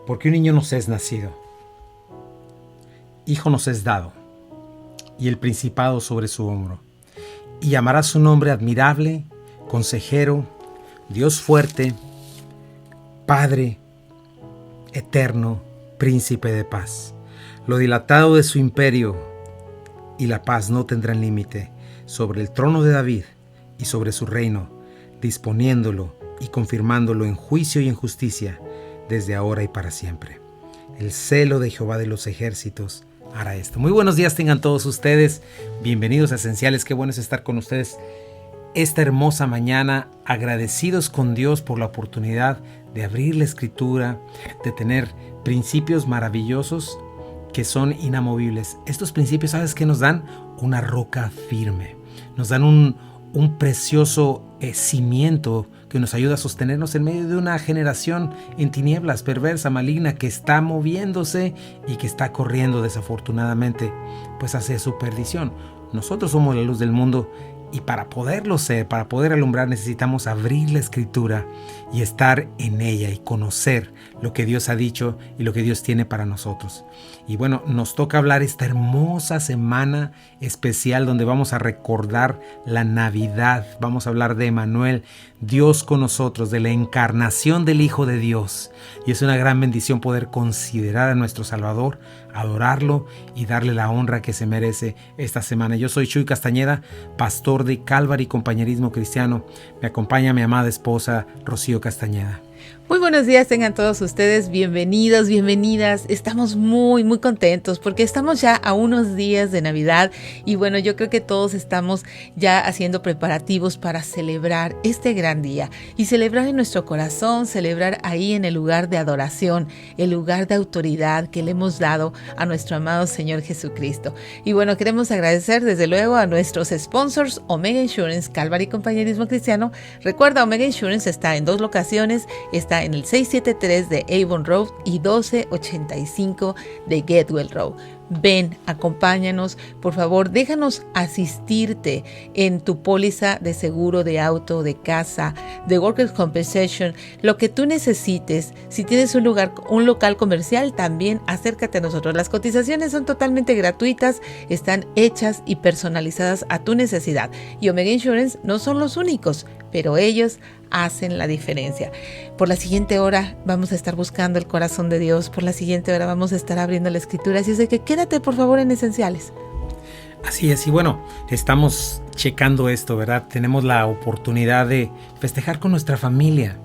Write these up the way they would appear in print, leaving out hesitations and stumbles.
Porque un niño nos es nacido, hijo nos es dado, y el principado sobre su hombro. Y llamará su nombre admirable, consejero, Dios fuerte, Padre eterno, príncipe de paz. Lo dilatado de su imperio y la paz no tendrán límite sobre el trono de David y sobre su reino, disponiéndolo y confirmándolo en juicio y en justicia, desde ahora y para siempre. El celo de Jehová de los ejércitos hará esto. Muy buenos días tengan todos ustedes. Bienvenidos a Esenciales. Qué bueno es estar con ustedes esta hermosa mañana, agradecidos con Dios por la oportunidad de abrir la Escritura, de tener principios maravillosos que son inamovibles. Estos principios, ¿sabes qué nos dan? Una roca firme. Nos dan un precioso cimiento que nos ayuda a sostenernos en medio de una generación en tinieblas, perversa, maligna, que está moviéndose y que está corriendo desafortunadamente pues hacia su perdición. Nosotros somos la luz del mundo y para poderlo ser, para poder alumbrar, necesitamos abrir la Escritura y estar en ella y conocer lo que Dios ha dicho y lo que Dios tiene para nosotros. Y bueno, nos toca hablar esta hermosa semana especial donde vamos a recordar la Navidad. Vamos a hablar de Emmanuel, Dios con nosotros, de la encarnación del Hijo de Dios. Y es una gran bendición poder considerar a nuestro Salvador, adorarlo y darle la honra que se merece esta semana. Yo soy Chuy Castañeda, pastor de Calvary Compañerismo Cristiano. Me acompaña mi amada esposa Rocío Castañeda. Muy buenos días tengan todos ustedes, bienvenidos, bienvenidas. Estamos muy contentos porque estamos ya a unos días de Navidad y bueno, yo creo que todos estamos ya haciendo preparativos para celebrar este gran día y celebrar en nuestro corazón, celebrar ahí en el lugar de adoración, el lugar de autoridad que le hemos dado a nuestro amado Señor Jesucristo. Y bueno, queremos agradecer desde luego a nuestros sponsors, Omega Insurance, Calvary Compañerismo Cristiano. Recuerda, Omega Insurance está en 2 locaciones, está en el 673 de Avon Road y 1285 de Getwell Road. Ven, acompáñanos, por favor, déjanos asistirte en tu póliza de seguro de auto, de casa, de Workers' Compensation, lo que tú necesites. Si tienes un local comercial, también acércate a nosotros. Las cotizaciones son totalmente gratuitas, están hechas y personalizadas a tu necesidad. Y Omega Insurance no son los únicos, pero ellos hacen la diferencia. Por la siguiente hora vamos a estar buscando el corazón de Dios. Por la siguiente hora vamos a estar abriendo la Escritura. Así es de que quédate por favor en Esenciales. Así es, y bueno, estamos checando esto, ¿verdad? Tenemos la oportunidad de festejar con nuestra familia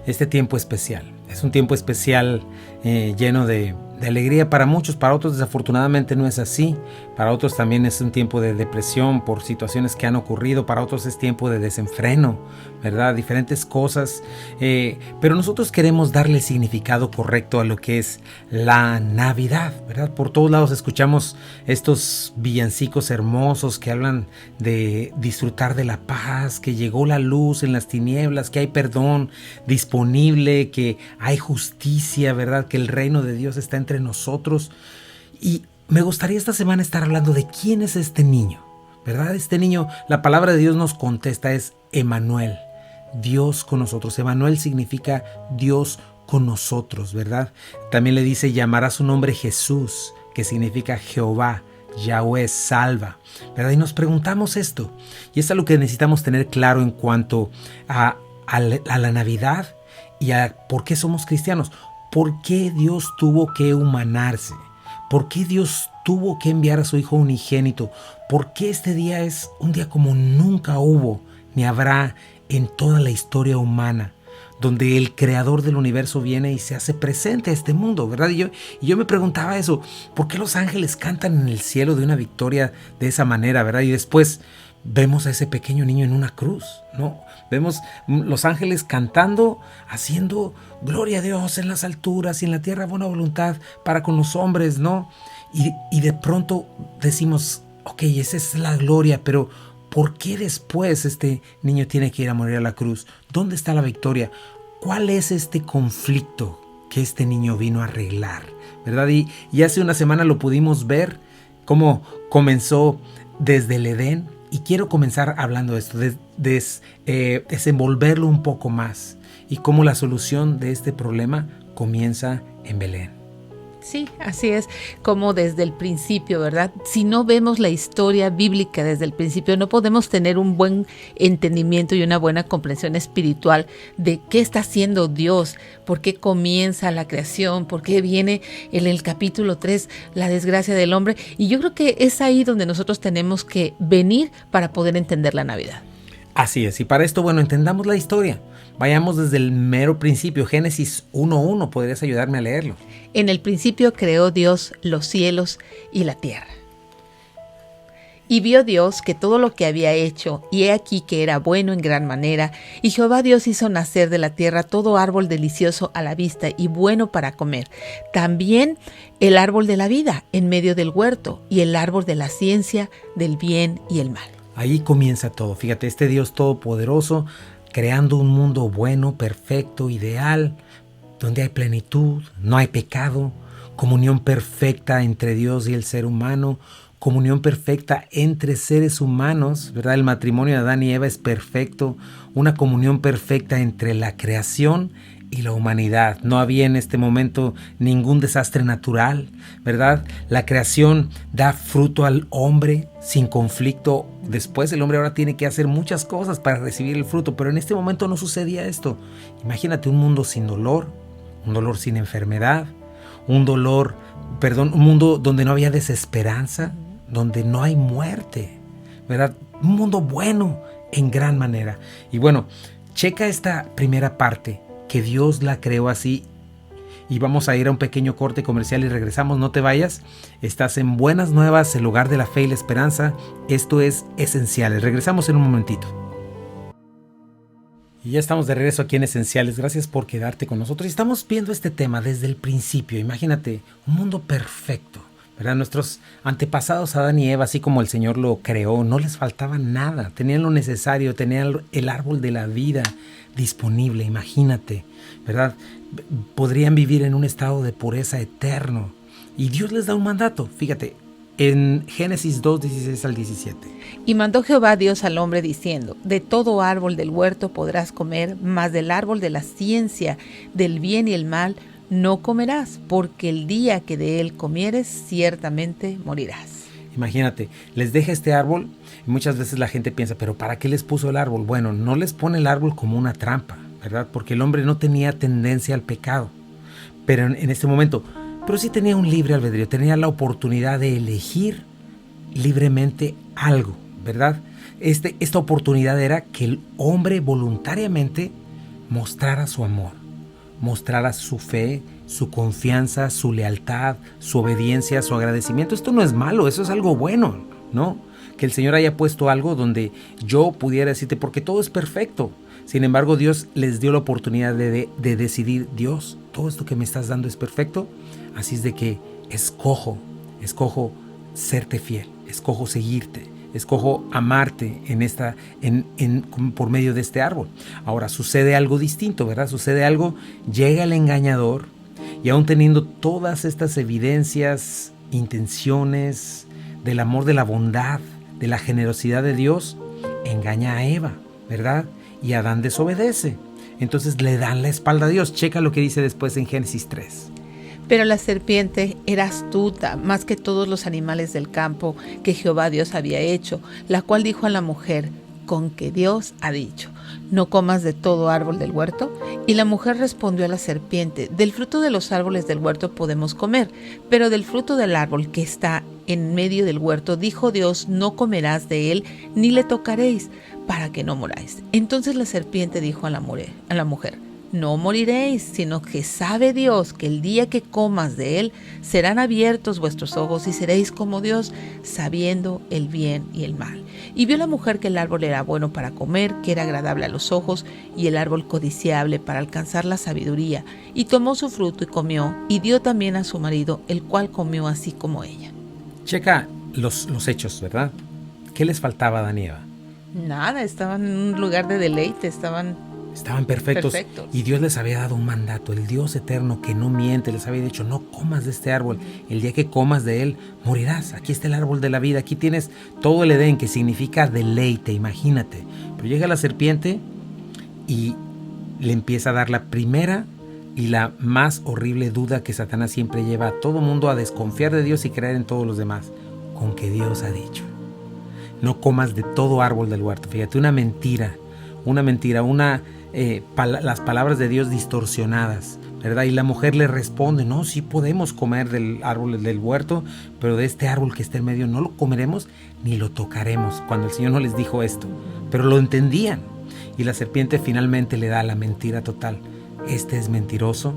este tiempo especial. Es un tiempo especial lleno de alegría para muchos, para otros desafortunadamente no es así, para otros también es un tiempo de depresión por situaciones que han ocurrido, para otros es tiempo de desenfreno, ¿verdad? Diferentes cosas, pero nosotros queremos darle significado correcto a lo que es la Navidad, ¿verdad? Por todos lados escuchamos estos villancicos hermosos que hablan de disfrutar de la paz, que llegó la luz en las tinieblas, que hay perdón disponible, que hay justicia, ¿verdad? Que el reino de Dios está entre nosotros. Y me gustaría esta semana estar hablando de quién es este niño, ¿verdad? Este niño, la palabra de Dios nos contesta, es Emmanuel, Dios con nosotros. Emmanuel significa Dios con nosotros, ¿verdad? También le dice, llamará su nombre Jesús, que significa Jehová, Yahweh salva, ¿verdad? Y nos preguntamos esto, y es algo que necesitamos tener claro en cuanto a la Navidad y a por qué somos cristianos. ¿Por qué Dios tuvo que humanarse? ¿Por qué Dios tuvo que enviar a su Hijo unigénito? ¿Por qué este día es un día como nunca hubo ni habrá en toda la historia humana? Donde el creador del universo viene y se hace presente a este mundo, ¿verdad? Y yo me preguntaba eso, ¿por qué los ángeles cantan en el cielo de una victoria de esa manera, ¿verdad? Y después vemos a ese pequeño niño en una cruz, ¿no? Vemos los ángeles cantando, haciendo gloria a Dios en las alturas y en la tierra buena voluntad para con los hombres, ¿no? Y de pronto decimos, ok, esa es la gloria, pero ¿por qué después este niño tiene que ir a morir a la cruz? ¿Dónde está la victoria? ¿Cuál es este conflicto que este niño vino a arreglar? ¿Verdad? Y hace una semana lo pudimos ver, cómo comenzó desde el Edén. Y quiero comenzar hablando de esto, desenvolverlo un poco más y cómo la solución de este problema comienza en Belén. Sí, así es como desde el principio, ¿verdad? Si no vemos la historia bíblica desde el principio, no podemos tener un buen entendimiento y una buena comprensión espiritual de qué está haciendo Dios, por qué comienza la creación, por qué viene en el capítulo 3 la desgracia del hombre. Y yo creo que es ahí donde nosotros tenemos que venir para poder entender la Navidad. Así es, y para esto, entendamos la historia. Vayamos desde el mero principio, Génesis 1:1, ¿podrías ayudarme a leerlo? En el principio creó Dios los cielos y la tierra. Y vio Dios que todo lo que había hecho, y he aquí que era bueno en gran manera, y Jehová Dios hizo nacer de la tierra todo árbol delicioso a la vista y bueno para comer. También el árbol de la vida en medio del huerto, y el árbol de la ciencia del bien y el mal. Ahí comienza todo. Fíjate, este Dios todopoderoso creando un mundo bueno, perfecto, ideal, donde hay plenitud, no hay pecado, comunión perfecta entre Dios y el ser humano, comunión perfecta entre seres humanos, ¿verdad? El matrimonio de Adán y Eva es perfecto, una comunión perfecta entre la creación y la humanidad. No había en este momento ningún desastre natural, ¿verdad? La creación da fruto al hombre sin conflicto. Después el hombre ahora tiene que hacer muchas cosas para recibir el fruto, pero en este momento no sucedía esto. Imagínate un mundo sin dolor, un dolor sin enfermedad, un mundo donde no había desesperanza, donde no hay muerte, ¿verdad? Un mundo bueno en gran manera. Y checa esta primera parte, que Dios la creó así. Y vamos a ir a un pequeño corte comercial y regresamos, no te vayas. Estás en Buenas Nuevas, el lugar de la fe y la esperanza. Esto es Esenciales. Regresamos en un momentito. Y ya estamos de regreso aquí en Esenciales. Gracias por quedarte con nosotros. Y estamos viendo este tema desde el principio. Imagínate, un mundo perfecto, ¿verdad? Nuestros antepasados Adán y Eva, así como el Señor lo creó, no les faltaba nada. Tenían lo necesario, tenían el árbol de la vida disponible, imagínate, ¿verdad? Podrían vivir en un estado de pureza eterno. Y Dios les da un mandato, fíjate, en Génesis 2:16 al 17. Y mandó Jehová Dios al hombre diciendo: de todo árbol del huerto podrás comer, mas del árbol de la ciencia del bien y el mal no comerás, porque el día que de él comieres ciertamente morirás. Imagínate, les deja este árbol y muchas veces la gente piensa, pero ¿para qué les puso el árbol? Bueno, no les pone el árbol como una trampa, ¿verdad? Porque el hombre no tenía tendencia al pecado, pero en este momento, pero sí tenía un libre albedrío, tenía la oportunidad de elegir libremente algo, ¿verdad? Esta oportunidad era que el hombre voluntariamente mostrara su amor, mostrara su fe, su confianza, su lealtad, su obediencia, su agradecimiento. Esto no es malo, eso es algo bueno, ¿no? Que el Señor haya puesto algo donde yo pudiera decirte, porque todo es perfecto. Sin embargo, Dios les dio la oportunidad de decidir, Dios, todo esto que me estás dando es perfecto, así es de que escojo serte fiel, escojo seguirte, escojo amarte por medio de este árbol. Ahora sucede algo distinto, ¿verdad? Llega el engañador y aún teniendo todas estas evidencias, intenciones del amor, de la bondad, de la generosidad de Dios, engaña a Eva, ¿verdad? Y Adán desobedece. Entonces le dan la espalda a Dios. Checa lo que dice después en Génesis 3. Pero la serpiente era astuta más que todos los animales del campo que Jehová Dios había hecho, la cual dijo a la mujer: con que Dios ha dicho, no comas de todo árbol del huerto. Y la mujer respondió a la serpiente: del fruto de los árboles del huerto podemos comer, pero del fruto del árbol que está en medio del huerto, dijo Dios, no comerás de él, ni le tocaréis, para que no moráis. Entonces la serpiente dijo a la mujer: no moriréis, sino que sabe Dios que el día que comas de él, serán abiertos vuestros ojos y seréis como Dios, sabiendo el bien y el mal. Y vio la mujer que el árbol era bueno para comer, que era agradable a los ojos, y el árbol codiciable para alcanzar la sabiduría. Y tomó su fruto y comió, y dio también a su marido, el cual comió así como ella. Checa los hechos, ¿verdad? ¿Qué les faltaba a Adán y Eva? Nada, estaban en un lugar de deleite, estaban perfectos. Y Dios les había dado un mandato, el Dios eterno que no miente, les había dicho, no comas de este árbol, el día que comas de él, morirás. Aquí está el árbol de la vida, aquí tienes todo el Edén, que significa deleite, imagínate. Pero llega la serpiente y le empieza a dar la primera y la más horrible duda que Satanás siempre lleva a todo mundo a desconfiar de Dios y creer en todos los demás, con que Dios ha dicho. No comas de todo árbol del huerto. Fíjate, una mentira, las palabras de Dios distorsionadas, ¿verdad? Y la mujer le responde, no, sí podemos comer del árbol del huerto, pero de este árbol que está en medio no lo comeremos ni lo tocaremos, cuando el Señor no les dijo esto, pero lo entendían. Y la serpiente finalmente le da la mentira total. Este es mentiroso,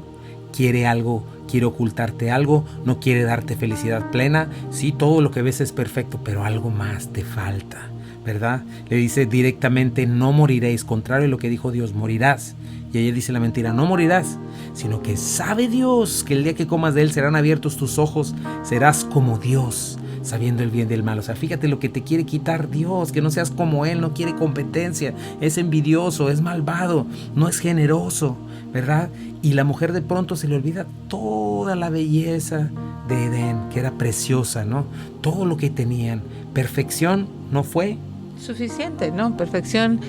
quiere algo, quiere ocultarte algo, no quiere darte felicidad plena. Sí, todo lo que ves es perfecto, pero algo más te falta, ¿verdad? Le dice directamente, no moriréis, contrario a lo que dijo Dios, morirás. Y ella dice la mentira, no morirás, sino que sabe Dios que el día que comas de él serán abiertos tus ojos, serás como Dios, sabiendo el bien del mal. O sea, fíjate lo que te quiere quitar Dios, que no seas como él, no quiere competencia, es envidioso, es malvado, no es generoso, ¿verdad? Y la mujer de pronto se le olvida toda la belleza de Edén, que era preciosa, ¿no? Todo lo que tenían, perfección no fue suficiente, ¿no? Perfección,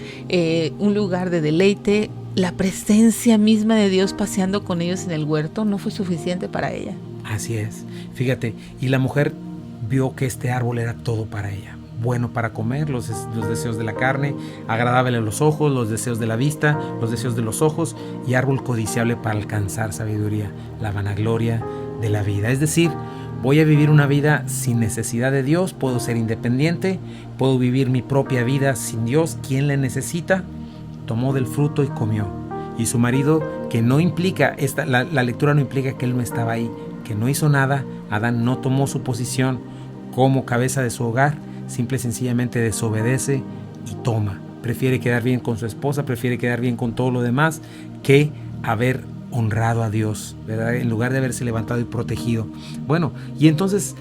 un lugar de deleite, la presencia misma de Dios paseando con ellos en el huerto no fue suficiente para ella. Así es, fíjate, y la mujer vio que este árbol era todo para ella, bueno para comer, los deseos de la carne, agradable a los ojos, los deseos de la vista, los deseos de los ojos, y árbol codiciable para alcanzar sabiduría, la vanagloria de la vida. Es decir, voy a vivir una vida sin necesidad de Dios, puedo ser independiente, puedo vivir mi propia vida sin Dios. ¿Quién le necesita? Tomó del fruto y comió. Y su marido, que no implica, la lectura no implica que él no estaba ahí, que no hizo nada. Adán no tomó su posición como cabeza de su hogar, simple y sencillamente desobedece y toma. Prefiere quedar bien con su esposa, prefiere quedar bien con todo lo demás, que haber honrado a Dios, ¿verdad? En lugar de haberse levantado y protegido. Bueno, y entonces,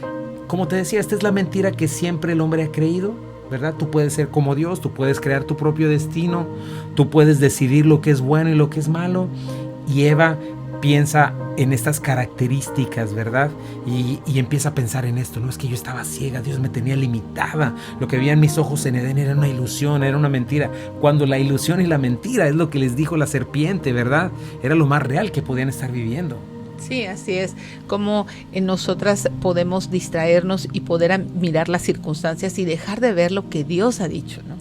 como te decía, esta es la mentira que siempre el hombre ha creído, ¿verdad? Tú puedes ser como Dios, tú puedes crear tu propio destino, tú puedes decidir lo que es bueno y lo que es malo. Y Eva piensa en estas características, ¿verdad? Y empieza a pensar en esto, no es que yo estaba ciega, Dios me tenía limitada, lo que veían mis ojos en Edén era una ilusión, era una mentira, cuando la ilusión y la mentira es lo que les dijo la serpiente, ¿verdad? Era lo más real que podían estar viviendo. Sí, así es, como en nosotras podemos distraernos y poder mirar las circunstancias y dejar de ver lo que Dios ha dicho, ¿no?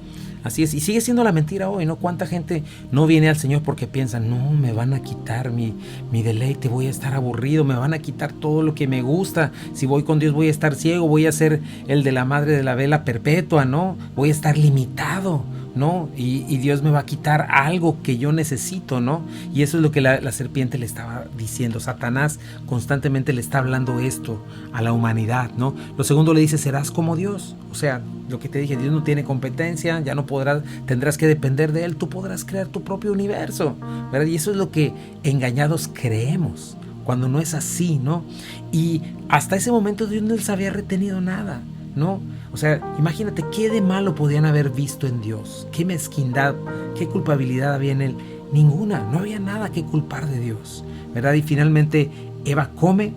Así es, y sigue siendo la mentira hoy, ¿no? ¿Cuánta gente no viene al Señor porque piensan, no, me van a quitar mi deleite, voy a estar aburrido, me van a quitar todo lo que me gusta, si voy con Dios voy a estar ciego, voy a ser el de la madre de la vela perpetua, ¿no? Voy a estar limitado, ¿no? Y Dios me va a quitar algo que yo necesito, ¿no? Y eso es lo que la serpiente le estaba diciendo. Satanás constantemente le está hablando esto a la humanidad, ¿no? Lo segundo le dice, serás como Dios. O sea, lo que te dije, Dios no tiene competencia, ya no podrás, tendrás que depender de Él, tú podrás crear tu propio universo, ¿verdad? Y eso es lo que engañados creemos, cuando no es así, ¿no? Y hasta ese momento Dios no les había retenido nada, ¿no? O sea, imagínate qué de malo podían haber visto en Dios, qué mezquindad, qué culpabilidad había en Él. Ninguna, no había nada que culpar de Dios, ¿verdad? Y finalmente Eva come.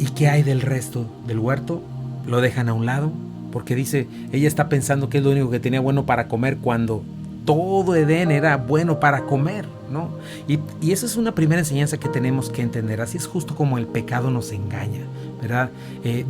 ¿Y qué hay del resto del huerto? Lo dejan a un lado, porque dice, ella está pensando que es lo único que tenía bueno para comer, cuando todo Edén era bueno para comer, ¿no? Y esa es una primera enseñanza que tenemos que entender. Así es justo como el pecado nos engaña, ¿verdad?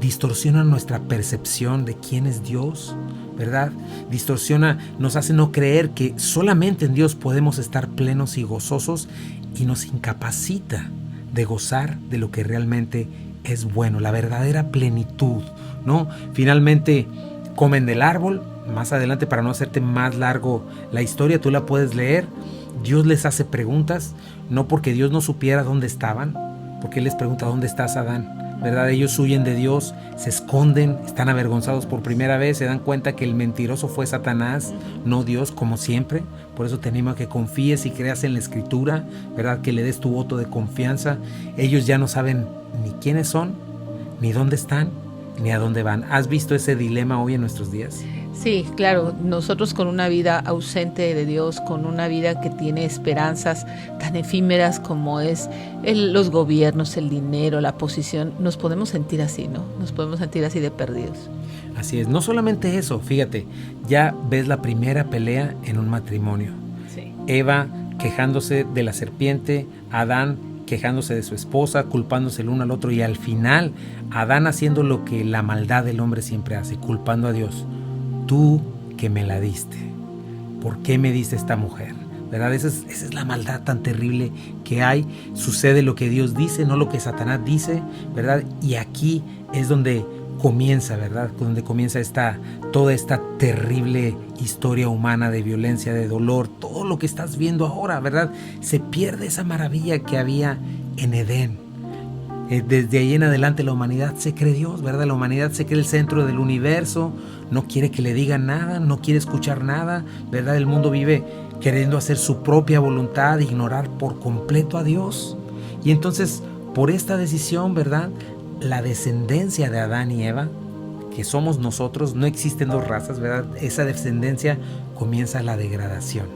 Distorsiona nuestra percepción de quién es Dios, ¿verdad? Distorsiona, nos hace no creer que solamente en Dios podemos estar plenos y gozosos, y nos incapacita de gozar de lo que realmente es bueno, la verdadera plenitud, ¿no? Finalmente comen del árbol. Más adelante, para no hacerte más largo la historia, tú la puedes leer. Dios les hace preguntas, no porque Dios no supiera dónde estaban, porque Él les pregunta, ¿dónde estás, Adán? ¿Verdad? Ellos huyen de Dios, se esconden, están avergonzados por primera vez, se dan cuenta que el mentiroso fue Satanás, no Dios, como siempre. Por eso te animo a que confíes y creas en la Escritura, ¿verdad? Que le des tu voto de confianza. Ellos ya no saben ni quiénes son, ni dónde están, ni a dónde van. ¿Has visto ese dilema hoy en nuestros días? Sí, claro, nosotros con una vida ausente de Dios, con una vida que tiene esperanzas tan efímeras como es los gobiernos, el dinero, la posición, nos podemos sentir así, ¿no? Nos podemos sentir así de perdidos. Así es, no solamente eso, fíjate, ya ves la primera pelea en un matrimonio. Sí. Eva quejándose de la serpiente, Adán quejándose de su esposa, culpándose el uno al otro, y al final Adán haciendo lo que la maldad del hombre siempre hace, culpando a Dios. Tú que me la diste, ¿por qué me diste esta mujer? ¿Verdad? Esa es la maldad tan terrible que hay. Sucede lo que Dios dice, no lo que Satanás dice, ¿verdad? Y aquí es donde comienza, ¿verdad? Donde comienza toda esta terrible historia humana de violencia, de dolor, todo lo que estás viendo ahora, ¿verdad? Se pierde esa maravilla que había en Edén. Desde ahí en adelante la humanidad se cree Dios, ¿verdad? La humanidad se cree el centro del universo, no quiere que le digan nada, no quiere escuchar nada, ¿verdad? El mundo vive queriendo hacer su propia voluntad, ignorar por completo a Dios. Y entonces, por esta decisión, ¿verdad?, la descendencia de Adán y Eva, que somos nosotros, no existen dos razas, ¿verdad? Esa descendencia comienza la degradación.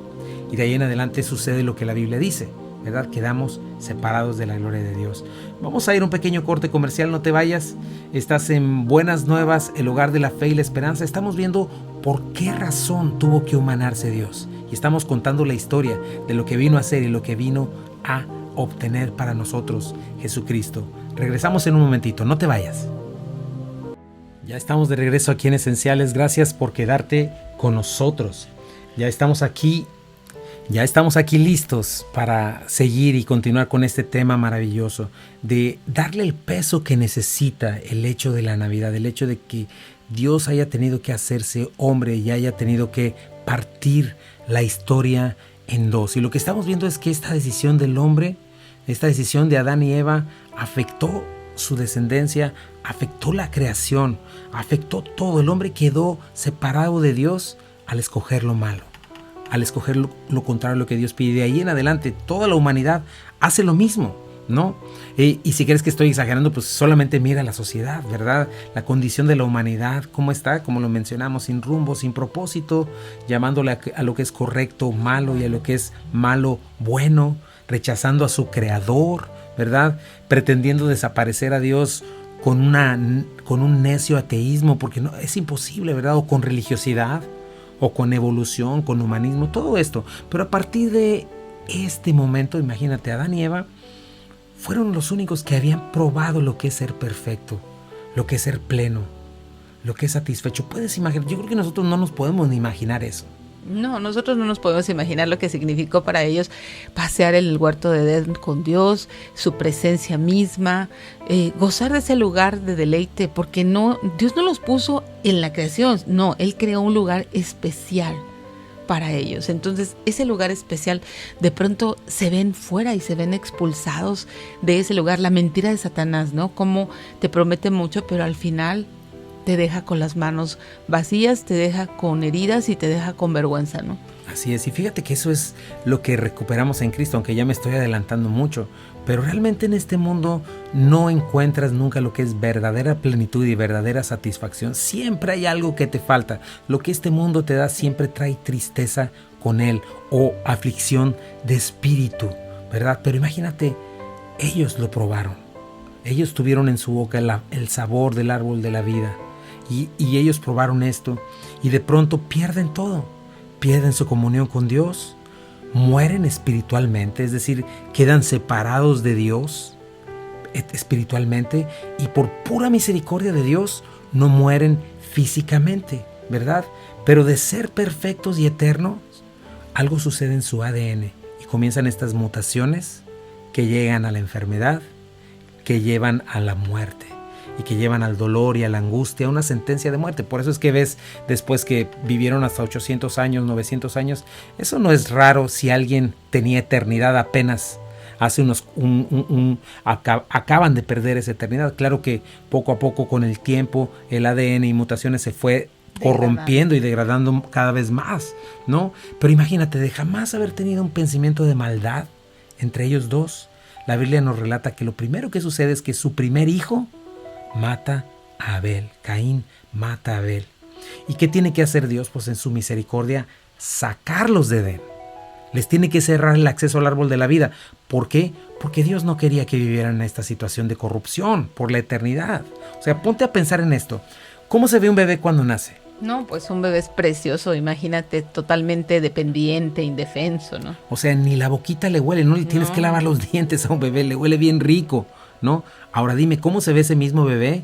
Y de ahí en adelante sucede lo que la Biblia dice, ¿verdad? Quedamos separados de la gloria de Dios. Vamos a ir a un pequeño corte comercial, no te vayas. Estás en Buenas Nuevas, el hogar de la fe y la esperanza. Estamos viendo por qué razón tuvo que humanarse Dios. Y estamos contando la historia de lo que vino a hacer y lo que vino a obtener para nosotros Jesucristo. Regresamos en un momentito, no te vayas. Ya estamos de regreso aquí en Esenciales. Gracias por quedarte con nosotros. Ya estamos aquí listos para seguir y continuar con este tema maravilloso de darle el peso que necesita el hecho de la Navidad, el hecho de que Dios haya tenido que hacerse hombre y haya tenido que partir la historia en dos. Y lo que estamos viendo es que esta decisión del hombre, esta decisión de Adán y Eva, afectó su descendencia, afectó la creación, afectó todo. El hombre quedó separado de Dios al escoger lo malo, al escoger lo contrario a lo que Dios pide. De ahí en adelante toda la humanidad hace lo mismo, ¿no? Y si crees que estoy exagerando, pues solamente mira la sociedad, ¿verdad? La condición de la humanidad, cómo está, como lo mencionamos, sin rumbo, sin propósito, llamándole a lo que es correcto malo y a lo que es malo bueno, rechazando a su creador, ¿verdad? Pretendiendo desaparecer a Dios con un necio ateísmo, porque no, es imposible, ¿verdad? O con religiosidad, o con evolución, con humanismo, todo esto. Pero a partir de este momento, imagínate, Adán y Eva fueron los únicos que habían probado lo que es ser perfecto, lo que es ser pleno, lo que es satisfecho. Puedes imaginar, yo creo que nosotros no nos podemos ni imaginar eso. No, nosotros no nos podemos imaginar lo que significó para ellos pasear en el huerto de Edén con Dios, su presencia misma, gozar de ese lugar de deleite, porque Dios no los puso en la creación, no, Él creó un lugar especial para ellos. Entonces, ese lugar especial, de pronto se ven fuera y se ven expulsados de ese lugar. La mentira de Satanás, ¿no? Como te promete mucho, pero al final te deja con las manos vacías, te deja con heridas y te deja con vergüenza, ¿no? Así es, y fíjate que eso es lo que recuperamos en Cristo, aunque ya me estoy adelantando mucho, pero realmente en este mundo no encuentras nunca lo que es verdadera plenitud y verdadera satisfacción. Siempre hay algo que te falta. Lo que este mundo te da siempre trae tristeza con él o aflicción de espíritu, ¿verdad? Pero imagínate, ellos lo probaron. Ellos tuvieron en su boca el sabor del árbol de la vida. Y ellos probaron esto y de pronto pierden todo, pierden su comunión con Dios, mueren espiritualmente, es decir, quedan separados de Dios espiritualmente y por pura misericordia de Dios no mueren físicamente, ¿verdad? Pero de ser perfectos y eternos, algo sucede en su ADN y comienzan estas mutaciones que llegan a la enfermedad, que llevan a la muerte. Y que llevan al dolor y a la angustia, a una sentencia de muerte. Por eso es que ves después que vivieron hasta 800 años, 900 años. Eso no es raro si alguien tenía eternidad apenas hace acaban de perder esa eternidad. Claro que poco a poco con el tiempo el ADN y mutaciones se fue corrompiendo y degradando cada vez más, ¿no? Pero imagínate, de jamás haber tenido un pensamiento de maldad entre ellos dos. La Biblia nos relata que lo primero que sucede es que su primer hijo mata a Abel. Caín mata a Abel. ¿Y qué tiene que hacer Dios? Pues en su misericordia sacarlos de Edén. Les tiene que cerrar el acceso al árbol de la vida. ¿Por qué? Porque Dios no quería que vivieran en esta situación de corrupción por la eternidad. O sea, ponte a pensar en esto. ¿Cómo se ve un bebé cuando nace? No, pues un bebé es precioso, imagínate, totalmente dependiente, indefenso, ¿no? O sea, ni la boquita le huele, no le tienes que lavar los dientes a un bebé, le huele bien rico, ¿no? Ahora dime, ¿cómo se ve ese mismo bebé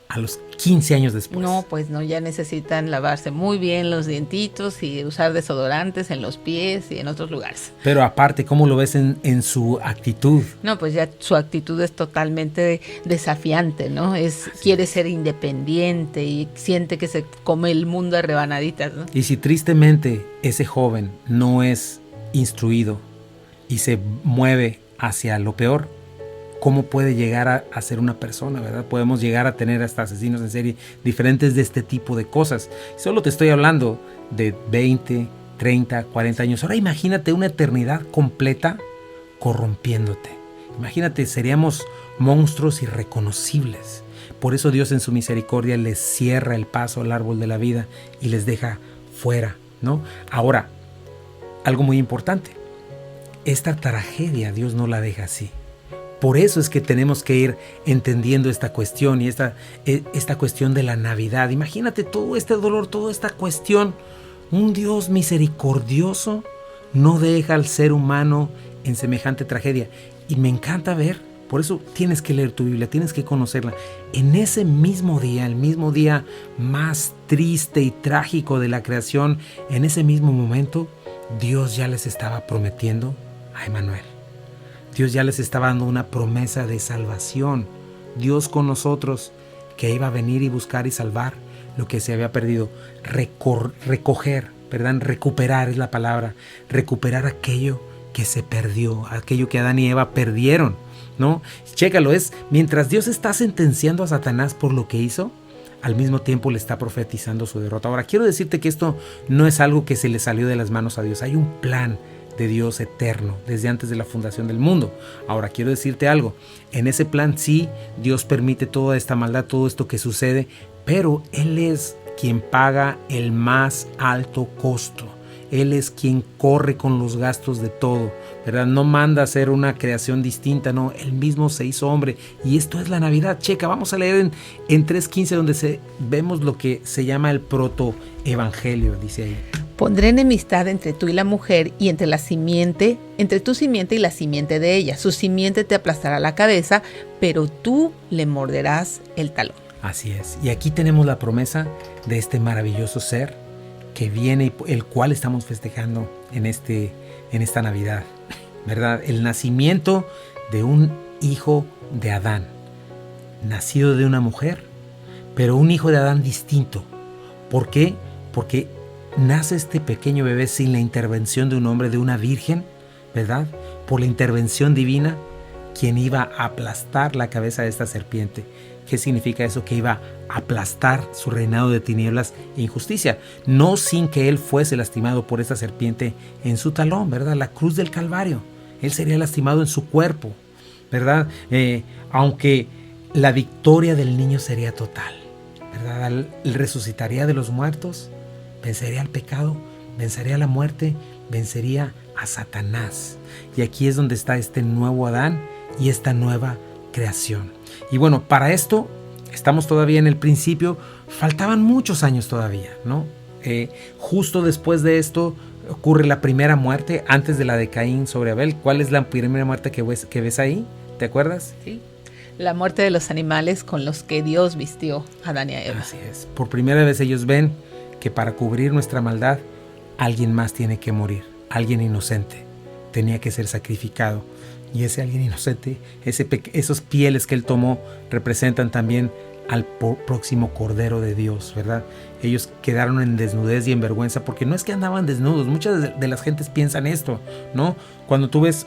a los 15 años después? No, pues no, ya necesitan lavarse muy bien los dientitos y usar desodorantes en los pies y en otros lugares. Pero aparte, ¿cómo lo ves en su actitud? No, pues ya su actitud es totalmente desafiante, ¿no? Quiere ser independiente y siente que se come el mundo a rebanaditas, ¿no? Y si tristemente ese joven no es instruido y se mueve hacia lo peor, ¿cómo puede llegar a ser una persona, verdad? Podemos llegar a tener hasta asesinos en serie diferentes de este tipo de cosas. Solo te estoy hablando de 20, 30, 40 años. Ahora imagínate una eternidad completa corrompiéndote. Imagínate, seríamos monstruos irreconocibles. Por eso Dios en su misericordia les cierra el paso al árbol de la vida y les deja fuera, ¿no? Ahora, algo muy importante. Esta tragedia Dios no la deja así. Por eso es que tenemos que ir entendiendo esta cuestión y esta cuestión de la Navidad. Imagínate todo este dolor, toda esta cuestión. Un Dios misericordioso no deja al ser humano en semejante tragedia. Y me encanta ver, por eso tienes que leer tu Biblia, tienes que conocerla. En ese mismo día, el mismo día más triste y trágico de la creación, en ese mismo momento, Dios ya les estaba prometiendo a Emmanuel. Dios ya les estaba dando una promesa de salvación. Dios con nosotros, que iba a venir y buscar y salvar lo que se había perdido. Recoger, ¿verdad? Recuperar es la palabra. Recuperar aquello que se perdió, aquello que Adán y Eva perdieron, ¿no? Chécalo, mientras Dios está sentenciando a Satanás por lo que hizo, al mismo tiempo le está profetizando su derrota. Ahora, quiero decirte que esto no es algo que se le salió de las manos a Dios. Hay un plan de Dios eterno, desde antes de la fundación del mundo. Ahora quiero decirte algo, en ese plan sí, Dios permite toda esta maldad, todo esto que sucede, pero Él es quien paga el más alto costo. Él es quien corre con los gastos de todo, ¿verdad? No manda a hacer una creación distinta, no, Él mismo se hizo hombre. Y esto es la Navidad. Checa, vamos a leer en 3:15 donde vemos lo que se llama el protoevangelio, dice ahí. Pondré enemistad entre tú y la mujer y entre tu simiente y la simiente de ella. Su simiente te aplastará la cabeza, pero tú le morderás el talón. Así es. Y aquí tenemos la promesa de este maravilloso ser que viene y el cual estamos festejando en esta Navidad, ¿verdad? El nacimiento de un hijo de Adán, nacido de una mujer, pero un hijo de Adán distinto. ¿Por qué? Porque nace este pequeño bebé sin la intervención de un hombre, de una virgen, ¿verdad? Por la intervención divina, quien iba a aplastar la cabeza de esta serpiente. ¿Qué significa eso? Que iba a aplastar su reinado de tinieblas e injusticia, no sin que él fuese lastimado por esta serpiente en su talón, ¿verdad? La cruz del Calvario. Él sería lastimado en su cuerpo, ¿verdad? Aunque la victoria del niño sería total, ¿verdad? Él resucitaría de los muertos, vencería al pecado, vencería a la muerte, vencería a Satanás. Y aquí es donde está este nuevo Adán y esta nueva creación. Y bueno, para esto estamos todavía en el principio, faltaban muchos años todavía, ¿no? Justo después de esto ocurre la primera muerte, antes de la de Caín sobre Abel. ¿Cuál es la primera muerte que ves ahí? ¿Te acuerdas? Sí, la muerte de los animales con los que Dios vistió a Adán y a Eva. Así es. Por primera vez ellos ven que para cubrir nuestra maldad, alguien más tiene que morir, alguien inocente tenía que ser sacrificado. Y ese alguien inocente, esos pieles que él tomó, representan también al próximo Cordero de Dios, ¿verdad? Ellos quedaron en desnudez y en vergüenza, porque no es que andaban desnudos. Muchas de las gentes piensan esto, ¿no? Cuando tú ves,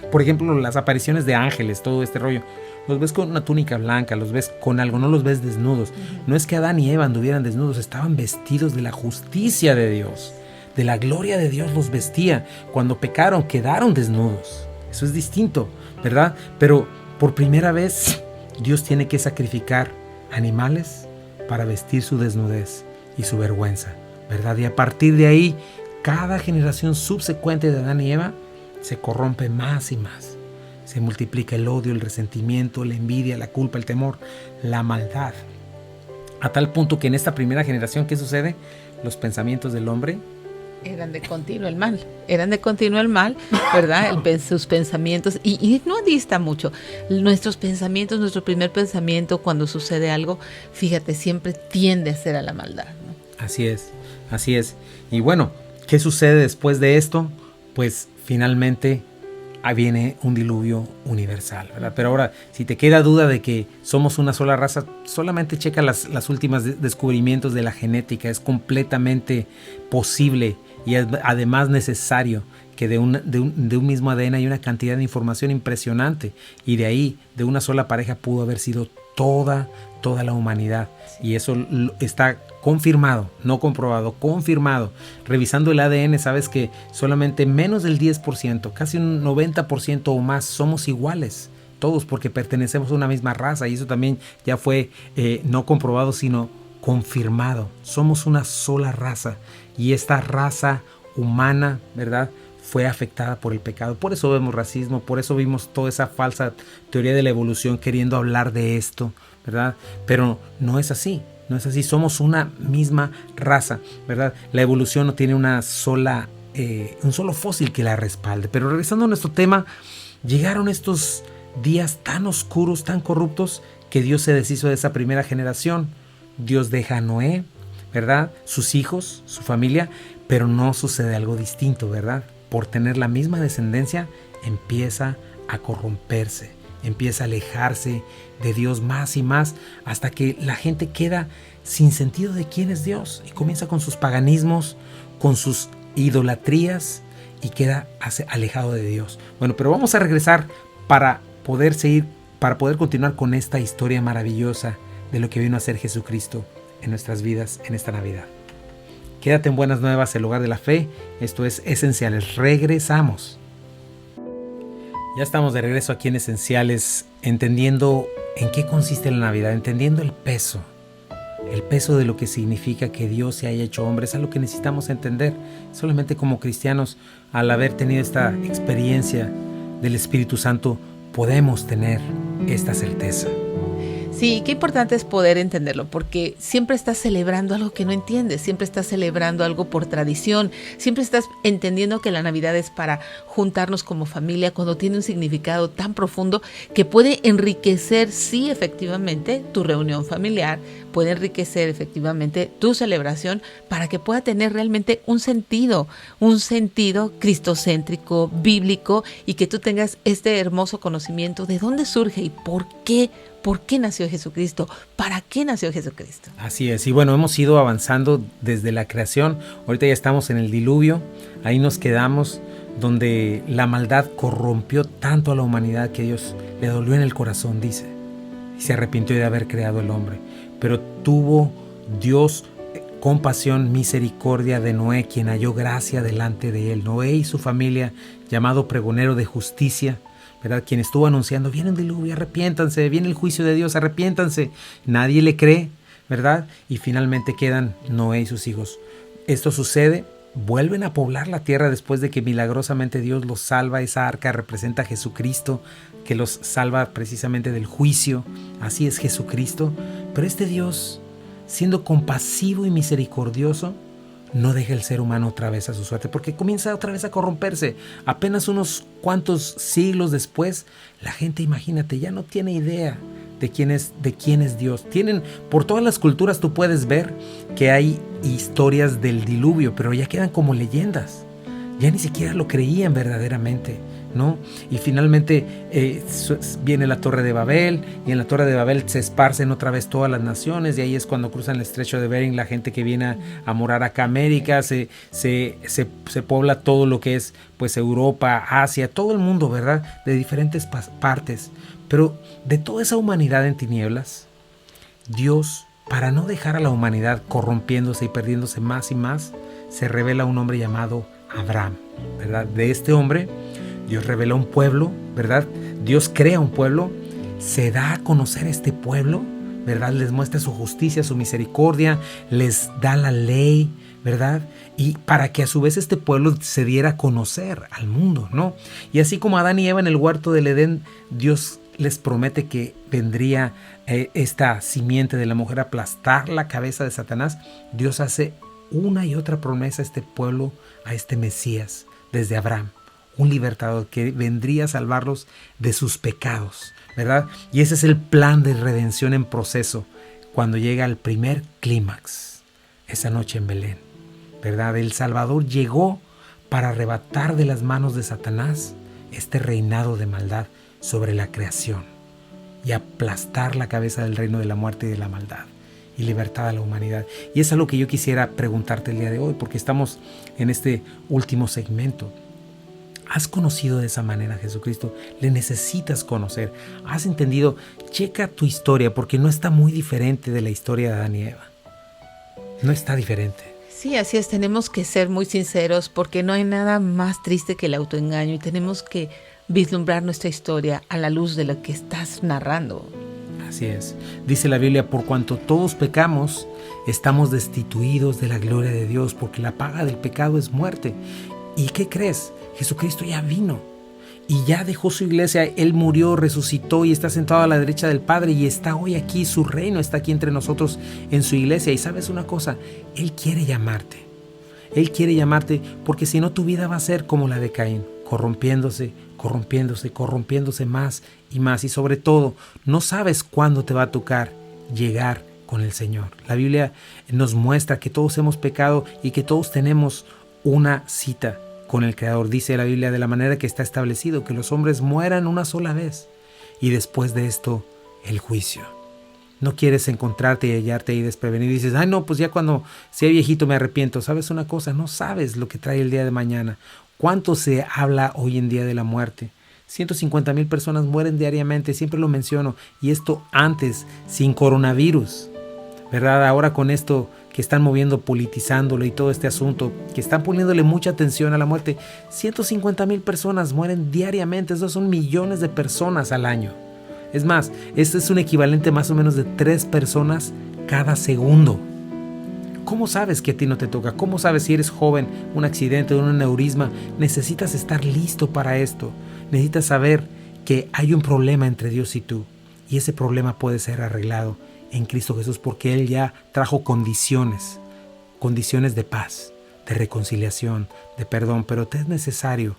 por ejemplo, las apariciones de ángeles, todo este rollo, los ves con una túnica blanca, los ves con algo, no los ves desnudos. No es que Adán y Eva anduvieran desnudos, estaban vestidos de la justicia de Dios, de la gloria de Dios los vestía. Cuando pecaron, quedaron desnudos. Eso es distinto, ¿verdad? Pero por primera vez Dios tiene que sacrificar animales para vestir su desnudez y su vergüenza, ¿verdad? Y a partir de ahí, cada generación subsecuente de Adán y Eva se corrompe más y más. Se multiplica el odio, el resentimiento, la envidia, la culpa, el temor, la maldad. A tal punto que en esta primera generación, ¿qué sucede? Los pensamientos del hombre eran de continuo el mal, ¿verdad? Sus pensamientos, y no dista mucho. Nuestros pensamientos, nuestro primer pensamiento cuando sucede algo, fíjate, siempre tiende a ser a la maldad, ¿no? Así es. Y bueno, ¿qué sucede después de esto? Pues finalmente viene un diluvio universal, ¿verdad? Pero ahora, si te queda duda de que somos una sola raza, solamente checa las últimas descubrimientos de la genética. Es completamente posible y es además necesario que de un mismo ADN hay una cantidad de información impresionante, y de ahí, de una sola pareja, pudo haber sido toda la humanidad. Y eso está confirmado, no comprobado, confirmado. Revisando el ADN, sabes que solamente menos del 10%, casi un 90% o más, somos iguales. Todos, porque pertenecemos a una misma raza, y eso también ya fue no comprobado, sino confirmado. Somos una sola raza, y esta raza humana, ¿verdad?, fue afectada por el pecado. Por eso vemos racismo, por eso vimos toda esa falsa teoría de la evolución queriendo hablar de esto, ¿verdad? Pero no es así, somos una misma raza, ¿verdad? La evolución no tiene un solo fósil que la respalde. Pero regresando a nuestro tema, llegaron estos días tan oscuros, tan corruptos, que Dios se deshizo de esa primera generación. Dios deja a Noé, ¿verdad?, sus hijos, su familia, pero no sucede algo distinto, ¿verdad? Por tener la misma descendencia, empieza a corromperse, empieza a alejarse de Dios más y más, hasta que la gente queda sin sentido de quién es Dios, y comienza con sus paganismos, con sus idolatrías, y queda alejado de Dios. Bueno, pero vamos a regresar para poder continuar con esta historia maravillosa de lo que vino a hacer Jesucristo en nuestras vidas en esta Navidad. Quédate en Buenas Nuevas, el lugar de la fe. Esto es Esenciales. Regresamos. Ya estamos de regreso aquí en Esenciales, entendiendo en qué consiste la Navidad, entendiendo el peso de lo que significa que Dios se haya hecho hombre. Es algo que necesitamos entender. Solamente como cristianos, al haber tenido esta experiencia del Espíritu Santo, podemos tener esta certeza. Sí, qué importante es poder entenderlo, porque siempre estás celebrando algo que no entiendes, siempre estás celebrando algo por tradición, siempre estás entendiendo que la Navidad es para juntarnos como familia, cuando tiene un significado tan profundo que puede enriquecer, sí, efectivamente, tu reunión familiar, puede enriquecer efectivamente tu celebración, para que pueda tener realmente un sentido cristocéntrico, bíblico, y que tú tengas este hermoso conocimiento de dónde surge y por qué nació Jesucristo, para qué nació Jesucristo. Así es, y bueno, hemos ido avanzando desde la creación. Ahorita ya estamos en el diluvio, ahí nos quedamos, donde la maldad corrompió tanto a la humanidad que Dios le dolió en el corazón, dice, y se arrepintió de haber creado el hombre. Pero tuvo Dios compasión, misericordia de Noé, quien halló gracia delante de él. Noé y su familia, llamado pregonero de justicia, ¿verdad?, quien estuvo anunciando: viene el diluvio, arrepiéntanse, viene el juicio de Dios, arrepiéntanse. Nadie le cree, ¿verdad? Y finalmente quedan Noé y sus hijos. Esto sucede, vuelven a poblar la tierra después de que milagrosamente Dios los salva. Esa arca representa a Jesucristo, que los salva precisamente del juicio. Así es Jesucristo. Pero este Dios, siendo compasivo y misericordioso, no deja el ser humano otra vez a su suerte, porque comienza otra vez a corromperse. Apenas unos cuantos siglos después, la gente, imagínate, ya no tiene idea de quién es Dios. Por todas las culturas tú puedes ver que hay historias del diluvio, pero ya quedan como leyendas. Ya ni siquiera lo creían verdaderamente, ¿no? Y finalmente viene la Torre de Babel, y en la Torre de Babel se esparcen otra vez todas las naciones, y ahí es cuando cruzan el estrecho de Bering, la gente que viene a morar acá a América, se pobla todo lo que es pues Europa, Asia, todo el mundo, ¿verdad?, de diferentes partes. Pero de toda esa humanidad en tinieblas, Dios, para no dejar a la humanidad corrompiéndose y perdiéndose más y más, se revela un hombre llamado Abraham, ¿verdad? De este hombre Dios revela un pueblo, ¿verdad? Dios crea un pueblo, se da a conocer este pueblo, ¿verdad? Les muestra su justicia, su misericordia, les da la ley, ¿verdad? Y para que a su vez este pueblo se diera a conocer al mundo, ¿no? Y así como Adán y Eva en el huerto del Edén, Dios les promete que vendría esta simiente de la mujer a aplastar la cabeza de Satanás, Dios hace una y otra promesa a este pueblo, a este Mesías, desde Abraham, un libertador que vendría a salvarlos de sus pecados, ¿verdad? Y ese es el plan de redención en proceso, cuando llega el primer clímax, esa noche en Belén, ¿verdad? El Salvador llegó para arrebatar de las manos de Satanás este reinado de maldad sobre la creación y aplastar la cabeza del reino de la muerte y de la maldad y libertad a la humanidad. Y es algo que yo quisiera preguntarte el día de hoy, porque estamos en este último segmento. ¿Has conocido de esa manera a Jesucristo? ¿Le necesitas conocer? ¿Has entendido? Checa tu historia, porque no está muy diferente de la historia de Adán y Eva. No está diferente. Sí, así es. Tenemos que ser muy sinceros, porque no hay nada más triste que el autoengaño, y tenemos que vislumbrar nuestra historia a la luz de lo que estás narrando. Así es. Dice la Biblia, por cuanto todos pecamos, estamos destituidos de la gloria de Dios, porque la paga del pecado es muerte. ¿Y qué crees? Jesucristo ya vino y ya dejó su iglesia. Él murió, resucitó y está sentado a la derecha del Padre, y está hoy aquí. Su reino está aquí entre nosotros en su iglesia. Y sabes una cosa, Él quiere llamarte. Él quiere llamarte, porque si no, tu vida va a ser como la de Caín, corrompiéndose más y más. Y sobre todo, no sabes cuándo te va a tocar llegar con el Señor. La Biblia nos muestra que todos hemos pecado y que todos tenemos una cita con el Creador. Dice la Biblia, de la manera que está establecido, que los hombres mueran una sola vez, y después de esto, el juicio. No quieres encontrarte y hallarte ahí desprevenido y dices, ay no, pues ya cuando sea viejito me arrepiento. ¿Sabes una cosa? No sabes lo que trae el día de mañana. ¿Cuánto se habla hoy en día de la muerte? 150,000 personas mueren diariamente, siempre lo menciono, y esto antes, sin coronavirus, ¿verdad? Ahora con esto que están moviendo, politizándolo y todo este asunto, que están poniéndole mucha atención a la muerte, 150,000 personas mueren diariamente. Esos son millones de personas al año. Es más, este es un equivalente más o menos de 3 personas cada segundo. ¿Cómo sabes que a ti no te toca? ¿Cómo sabes si eres joven, un accidente, un aneurisma? Necesitas estar listo para esto. Necesitas saber que hay un problema entre Dios y tú, y ese problema puede ser arreglado en Cristo Jesús, porque Él ya trajo condiciones de paz, de reconciliación, de perdón. Pero te es necesario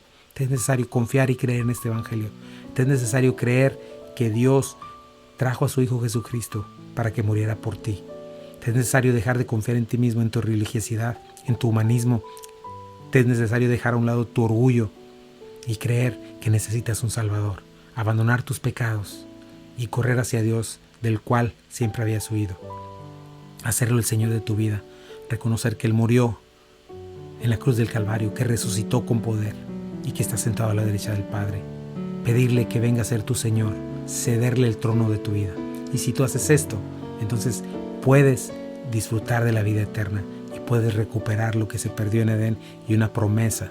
confiar y creer en este evangelio. Te es necesario creer que Dios trajo a su Hijo Jesucristo para que muriera por ti. Te es necesario dejar de confiar en ti mismo, en tu religiosidad, en tu humanismo. Te es necesario dejar a un lado tu orgullo y creer que necesitas un Salvador, abandonar tus pecados y correr hacia Dios, del cual siempre habías huido. Hacerlo el Señor de tu vida, reconocer que Él murió en la cruz del Calvario, que resucitó con poder y que está sentado a la derecha del Padre. Pedirle que venga a ser tu Señor, cederle el trono de tu vida. Y si tú haces esto, entonces puedes disfrutar de la vida eterna y puedes recuperar lo que se perdió en Edén, y una promesa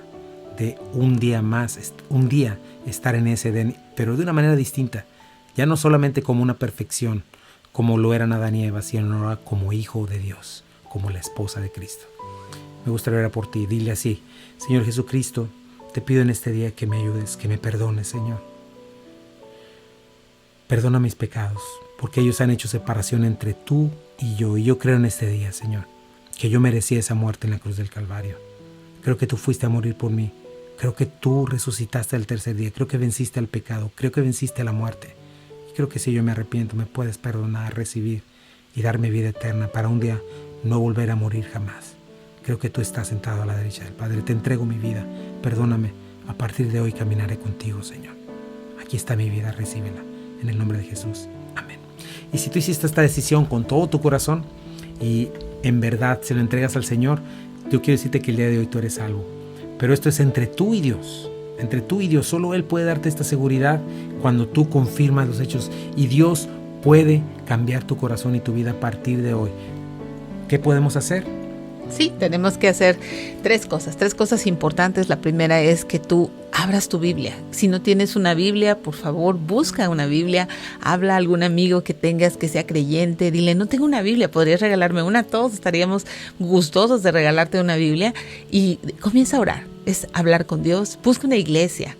de un día más, un día estar en ese Edén, pero de una manera distinta. Ya no solamente como una perfección, como lo eran Adán y Eva, sino como hijo de Dios, como la esposa de Cristo. Me gustaría orar por ti. Dile así: Señor Jesucristo, te pido en este día que me ayudes, que me perdones, Señor. Perdona mis pecados, porque ellos han hecho separación entre tú y yo creo en este día, Señor, que yo merecía esa muerte en la cruz del Calvario. Creo que tú fuiste a morir por mí. Creo que tú resucitaste al tercer día. Creo que venciste al pecado. Creo que venciste a la muerte. Creo que si yo me arrepiento, me puedes perdonar, recibir y darme vida eterna para un día no volver a morir jamás. Creo que tú estás sentado a la derecha del Padre. Te entrego mi vida. Perdóname. A partir de hoy caminaré contigo, Señor. Aquí está mi vida. Recíbela. En el nombre de Jesús. Amén. Y si tú hiciste esta decisión con todo tu corazón y en verdad se lo entregas al Señor, yo quiero decirte que el día de hoy tú eres salvo. Pero esto es entre tú y Dios. Entre tú y Dios. Solo Él puede darte esta seguridad cuando tú confirmas los hechos. Y Dios puede cambiar tu corazón y tu vida a partir de hoy. ¿Qué podemos hacer? Sí, tenemos que hacer 3 cosas importantes. La primera es que tú abras tu Biblia. Si no tienes una Biblia, por favor, busca una Biblia. Habla a algún amigo que tengas que sea creyente. Dile, no tengo una Biblia, ¿podrías regalarme una? Todos estaríamos gustosos de regalarte una Biblia. Y comienza a orar. es hablar con Dios. Busca una iglesia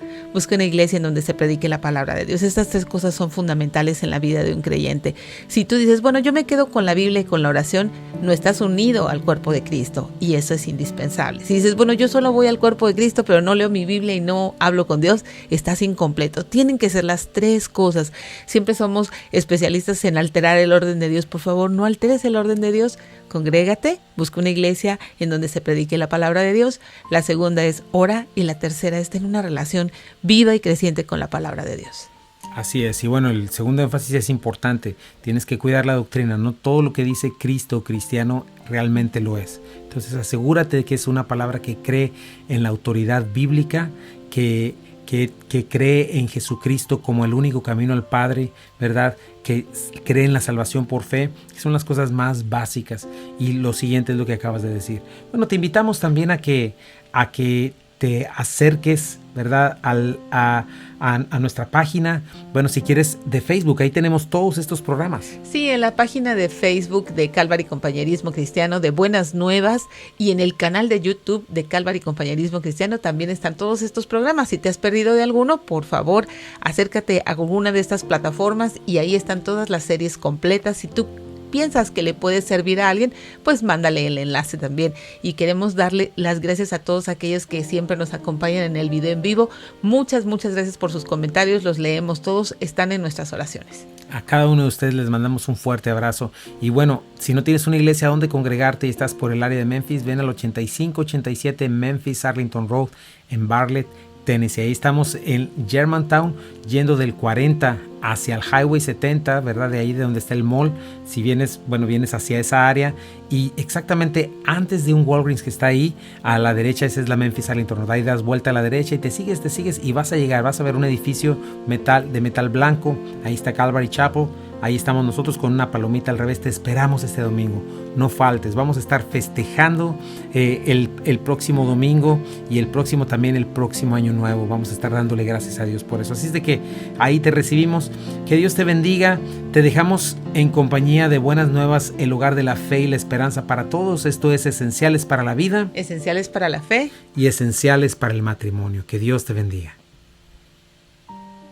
en donde se predique la palabra de Dios. Estas 3 cosas son fundamentales en la vida de un creyente. Si tú dices, bueno, yo me quedo con la Biblia y con la oración, no estás unido al cuerpo de Cristo, y eso es indispensable. Si dices, bueno, yo solo voy al cuerpo de Cristo, pero no leo mi Biblia y no hablo con Dios, estás incompleto. Tienen que ser las 3 cosas. Siempre somos especialistas en alterar el orden de Dios. Por favor, no alteres el orden de Dios. Congrégate, busca una iglesia en donde se predique la palabra de Dios. La segunda es ora, y la tercera es tener una relación viva y creciente con la palabra de Dios. Así es, y bueno, el segundo énfasis es importante. Tienes que cuidar la doctrina. No todo lo que dice Cristo cristiano realmente lo es. Entonces asegúrate de que es una palabra que cree en la autoridad bíblica, que cree en Jesucristo como el único camino al Padre, ¿verdad? Que cree en la salvación por fe, que son las cosas más básicas. Y lo siguiente es lo que acabas de decir. Bueno, te invitamos también a que te acerques, ¿verdad? A nuestra página, bueno, si quieres, de Facebook. Ahí tenemos todos estos programas. Sí, en la página de Facebook de Calvary Compañerismo Cristiano de Buenas Nuevas, y en el canal de YouTube de Calvary Compañerismo Cristiano también están todos estos programas. Si te has perdido de alguno, por favor, acércate a alguna de estas plataformas y ahí están todas las series completas. Si tú piensas que le puede servir a alguien, pues mándale el enlace también. Y queremos darle las gracias a todos aquellos que siempre nos acompañan en el video en vivo. Muchas gracias por sus comentarios, los leemos todos, están en nuestras oraciones. A cada uno de ustedes les mandamos un fuerte abrazo. Y bueno, si no tienes una iglesia donde congregarte y estás por el área de Memphis, ven al 8587 Memphis Arlington Road en Bartlett, Tennessee. Ahí estamos en Germantown, yendo del 40 hacia el Highway 70, ¿verdad? De ahí de donde está el mall. Si vienes, bueno, vienes hacia esa área, y exactamente antes de un Walgreens que está ahí, a la derecha, esa es la Memphis Arlington Road. Ahí das vuelta a la derecha y te sigues y vas a llegar, vas a ver un edificio de metal blanco. Ahí está Calvary Chapel. Ahí estamos nosotros con una palomita al revés. Te esperamos este domingo. No faltes. Vamos a estar festejando el próximo domingo, y el próximo año nuevo. Vamos a estar dándole gracias a Dios por eso. Así es de que ahí te recibimos. Que Dios te bendiga. Te dejamos en compañía de Buenas Nuevas, el hogar de la fe y la esperanza para todos. Esto es Esenciales para la Vida, Esenciales para la Fe y Esenciales para el Matrimonio. Que Dios te bendiga.